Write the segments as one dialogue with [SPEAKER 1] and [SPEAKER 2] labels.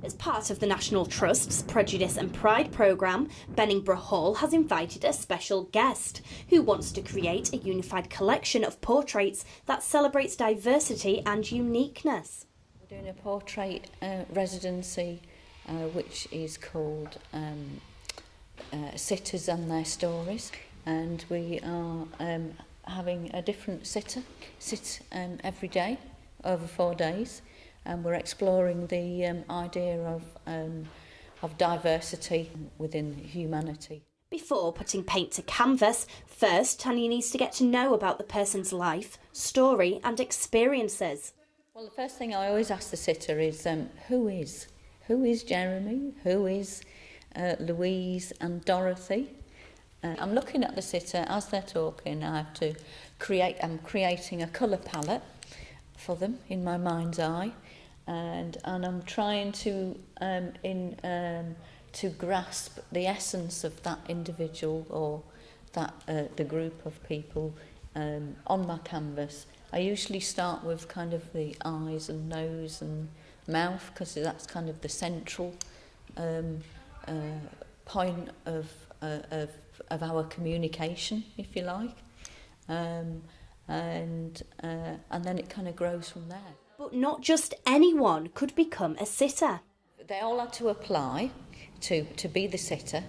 [SPEAKER 1] As part of the National Trust's Prejudice and Pride programme, Beningbrough Hall has invited a special guest who wants to create a unified collection of portraits that celebrates diversity and uniqueness.
[SPEAKER 2] We're doing a portrait residency which is called Sitters and Their Stories, and we are having a different sitter sit every day over 4 days. And we're exploring the idea of diversity within humanity.
[SPEAKER 1] Before putting paint to canvas, first Tanya needs to get to know about the person's life, story and experiences.
[SPEAKER 2] Well, the first thing I always ask the sitter is, who is Jeremy? Who is Louise and Dorothy? I'm looking at the sitter as they're talking. I'm creating a colour palette for them in my mind's eye. And I'm trying to grasp the essence of that individual or that the group of people on my canvas. I usually start with kind of the eyes and nose and mouth, because that's kind of the central point of our communication, if you like, and then it kind of grows from there.
[SPEAKER 1] But not just anyone could become a sitter.
[SPEAKER 2] They all had to apply to be the sitter,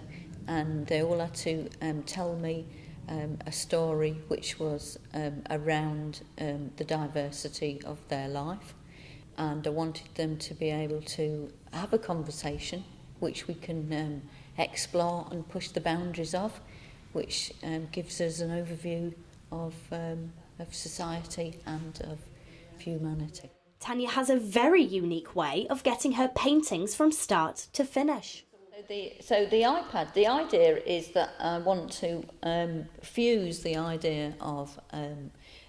[SPEAKER 2] and they all had to tell me a story which was around the diversity of their life. And I wanted them to be able to have a conversation which we can explore and push the boundaries of, which gives us an overview of society and of humanity.
[SPEAKER 1] Tanya has a very unique way of getting her paintings from start to finish.
[SPEAKER 2] So the iPad, the idea is that I want to fuse the idea of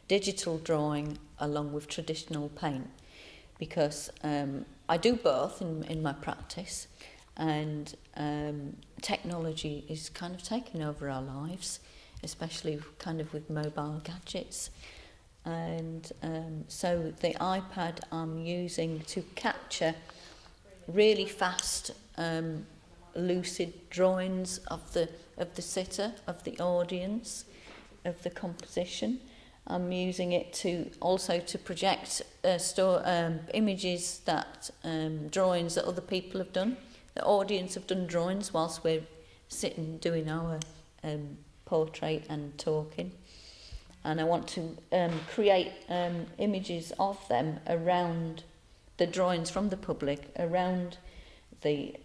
[SPEAKER 2] digital drawing along with traditional paint, because I do both in my practice, and technology is kind of taking over our lives, especially kind of with mobile gadgets. And so the iPad I'm using to capture really fast, lucid drawings of the sitter, of the audience, of the composition. I'm using it to also to project images that drawings that other people have done. The audience have done drawings whilst we're sitting doing our portrait and talking. And I want to create images of them around the drawings from the public, around the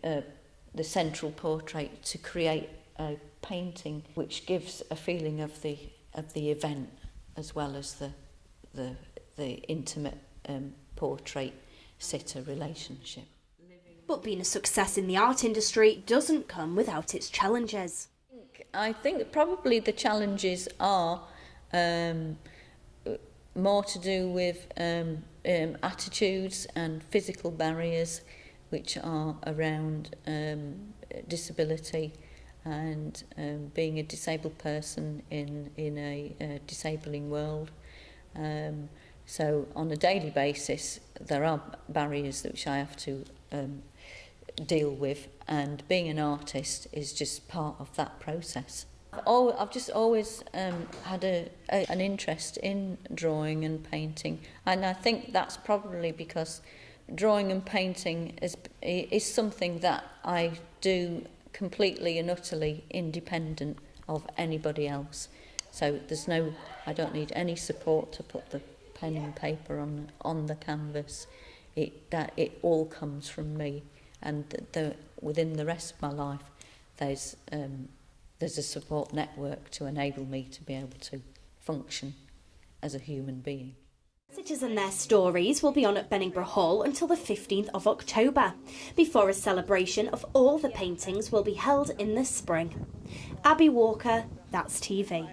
[SPEAKER 2] central portrait, to create a painting which gives a feeling of the event as well as the intimate portrait-sitter relationship.
[SPEAKER 1] But being a success in the art industry doesn't come without its challenges.
[SPEAKER 2] I think probably the challenges are more to do with attitudes and physical barriers which are around disability and being a disabled person in a disabling world. So on a daily basis there are barriers which I have to deal with, and being an artist is just part of that process. I've just always had an interest in drawing and painting, and I think that's probably because drawing and painting is something that I do completely and utterly independent of anybody else. So I don't need any support to put the pen and paper on the canvas. It all comes from me, and within the rest of my life there's a support network to enable me to be able to function as a human being.
[SPEAKER 1] Sitters and Their Stories will be on at Beningbrough Hall until the 15th of October, before a celebration of all the paintings will be held in the spring. Abby Walker, That's TV.